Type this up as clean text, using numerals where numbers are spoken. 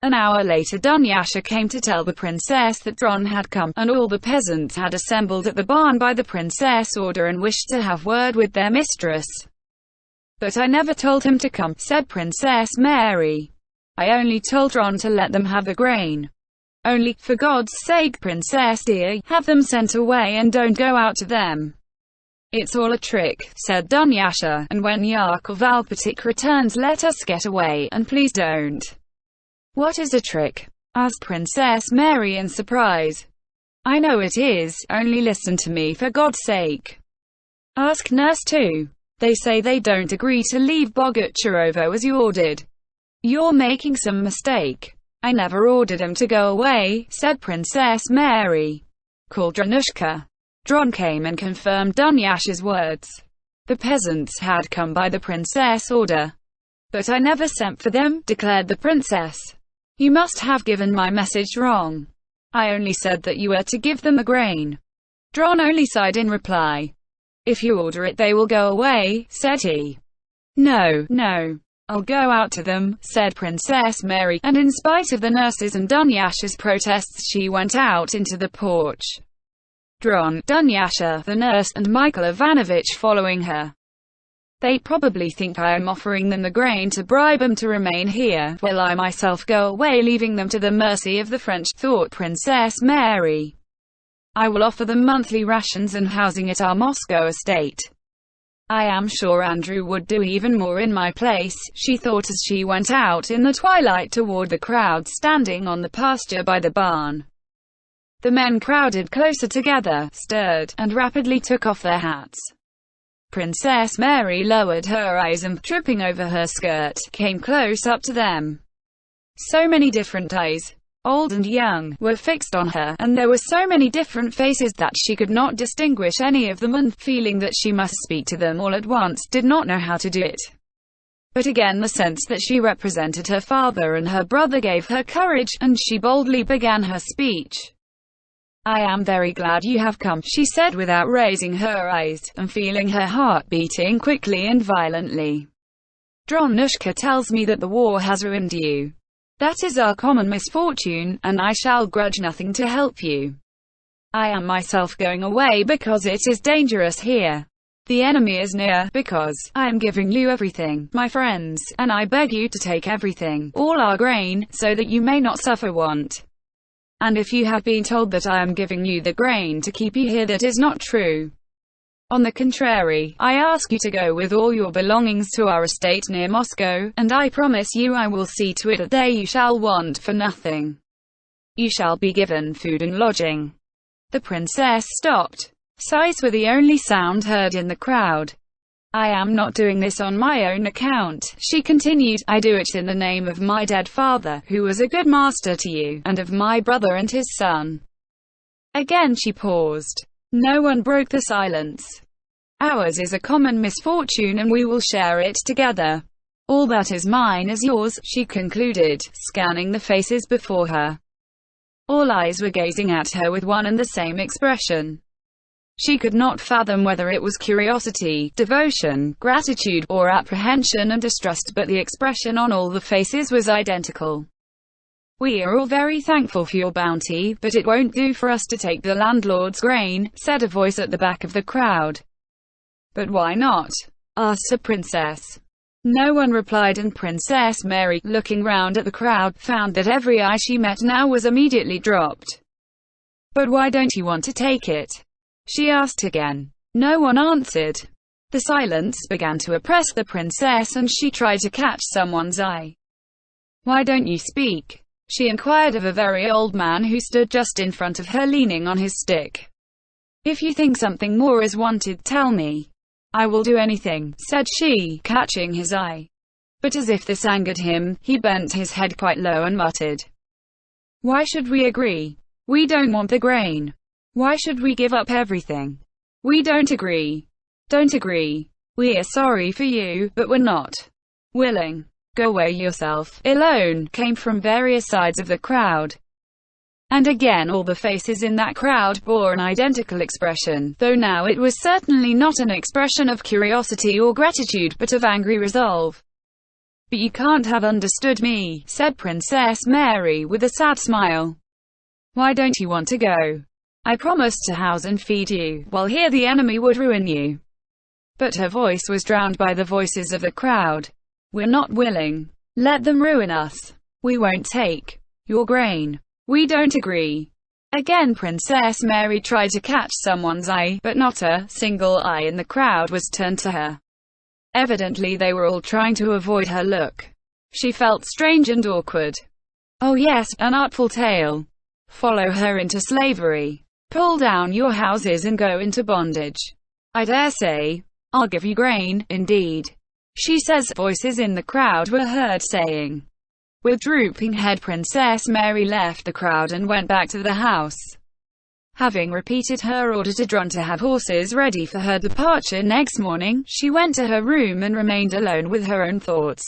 An hour later Dunyasha came to tell the princess that Dron had come, and all the peasants had assembled at the barn by the princess' order and wished to have word with their mistress. "But I never told him to come," said Princess Mary. "I only told Dron to let them have the grain. Only, for God's sake, princess dear, have them sent away and don't go out to them." "It's all a trick," said Dunyasha, "and when Yakov Alpatych returns let us get away, and please don't." "What is a trick?" asked Princess Mary in surprise. "I know it is, only listen to me for God's sake. Ask nurse too. They say they don't agree to leave Bogucharovo as you ordered. You're making some mistake." "I never ordered him to go away," said Princess Mary. "Call Dronushka." Dron came and confirmed Dunyasha's words. The peasants had come by the princess' order. "But I never sent for them," declared the princess. "You must have given my message wrong. I only said that you were to give them the grain." Dron only sighed in reply. "If you order it they will go away," said he. "No, no. I'll go out to them," said Princess Mary, and in spite of the nurses and Dunyasha's protests she went out into the porch. Dron, Dunyasha, the nurse, and Michael Ivanovich following her. "They probably think I am offering them the grain to bribe them to remain here, while I myself go away leaving them to the mercy of the French," thought Princess Mary. "I will offer them monthly rations and housing at our Moscow estate. I am sure Andrew would do even more in my place," she thought as she went out in the twilight toward the crowd standing on the pasture by the barn. The men crowded closer together, stirred, and rapidly took off their hats. Princess Mary lowered her eyes and, tripping over her skirt, came close up to them. So many different eyes, old and young, were fixed on her, and there were so many different faces that she could not distinguish any of them, and, feeling that she must speak to them all at once, did not know how to do it. But again the sense that she represented her father and her brother gave her courage, and she boldly began her speech. "I am very glad you have come," she said without raising her eyes, and feeling her heart beating quickly and violently. "Dronushka tells me that the war has ruined you. That is our common misfortune, and I shall grudge nothing to help you. I am myself going away because it is dangerous here. The enemy is near, because I am giving you everything, my friends, and I beg you to take everything, all our grain, so that you may not suffer want. And if you have been told that I am giving you the grain to keep you here, that is not true. On the contrary, I ask you to go with all your belongings to our estate near Moscow, and I promise you I will see to it that there you shall want for nothing. You shall be given food and lodging." The princess stopped. Sighs were the only sound heard in the crowd. "I am not doing this on my own account," she continued. "I do it in the name of my dead father, who was a good master to you, and of my brother and his son." Again she paused. No one broke the silence. "Ours is a common misfortune and we will share it together. All that is mine is yours," she concluded, scanning the faces before her. All eyes were gazing at her with one and the same expression. She could not fathom whether it was curiosity, devotion, gratitude, or apprehension and distrust, but the expression on all the faces was identical. "We are all very thankful for your bounty, but it won't do for us to take the landlord's grain," said a voice at the back of the crowd. "But why not?" asked the princess. No one replied, and Princess Mary, looking round at the crowd, found that every eye she met now was immediately dropped. "But why don't you want to take it?" she asked again. No one answered. The silence began to oppress the princess, and she tried to catch someone's eye. "Why don't you speak?" she inquired of a very old man who stood just in front of her leaning on his stick. "If you think something more is wanted, tell me. I will do anything," said she, catching his eye. But as if this angered him, he bent his head quite low and muttered, "Why should we agree? We don't want the grain. Why should we give up everything? We don't agree. Don't agree. We are sorry for you, but we're not willing. Go away yourself, alone," came from various sides of the crowd. And again all the faces in that crowd bore an identical expression, though now it was certainly not an expression of curiosity or gratitude, but of angry resolve. "But you can't have understood me," said Princess Mary with a sad smile. "Why don't you want to go? I promised to house and feed you, while here the enemy would ruin you." But her voice was drowned by the voices of the crowd. "We're not willing. Let them ruin us. We won't take your grain. We don't agree." Again Princess Mary tried to catch someone's eye, but not a single eye in the crowd was turned to her. Evidently they were all trying to avoid her look. She felt strange and awkward. "Oh yes, an artful tale. Follow her into slavery. Pull down your houses and go into bondage. I dare say. I'll give you grain, indeed," she says, voices in the crowd were heard saying. With drooping head, Princess Mary left the crowd and went back to the house. Having repeated her order to Dron to have horses ready for her departure next morning, she went to her room and remained alone with her own thoughts.